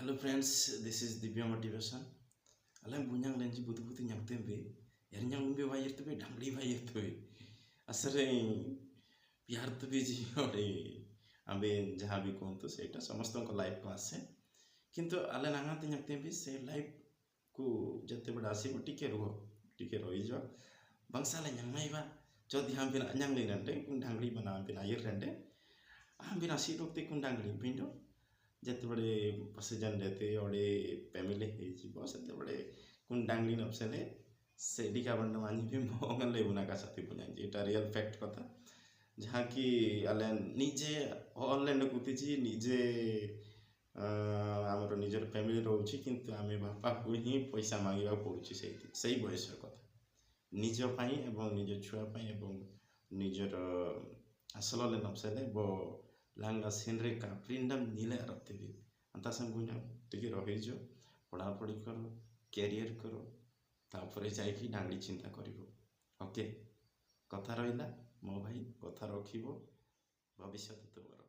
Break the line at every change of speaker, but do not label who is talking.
Hello friends, this is Divya Motivation. Alam bunyang lenji butu butu nyang tembe. Yar nyang be vai yertebe dangli vai yertebe. Asare प्यार तो भी जी और आम्बे जहाँ भी कौन तो सेटा समस्त को लाइफ को आसे किंतु आले नांगाते nyakte भी से लाइफ को जते बड़ा आसे वो टिके रही जो बंगसाले nyang mai ba जो ध्यान बिना nyang ले रंडे कुन ढंगली बना बिना ये रंडे हम बिना सी लोग ते कुन ढंगली पिंडो जते बड़े पसेजन रहते ओडे फैमिली है जी बस जते बड़े कुन ढंगली नपसेले से डिका बंड मानी भी मोंगन ले बुना का साथी बुना जी এটা रियल फैक्ट कथा जहाँ कि आले निजे ऑनलाइन कुतिची निजे आमर निजर फैमिली रोची किंतु आमे बापा को ही पैसा मांगिबा पड़ुची सही बयस कथा निज पाई एवं निज छुआ पाई एवं निजर असलले नपसेले बो लांगा सेनरे का प्रिंडम नीले रखते अंता संगुना टिके रहिजो पढ़ापढ़ी करो कैरियर करो तापर जाइकी डांगली चिंता करिवो ओके कथा रहिला मो भाई कथा रखिबो भविष्य तुमर।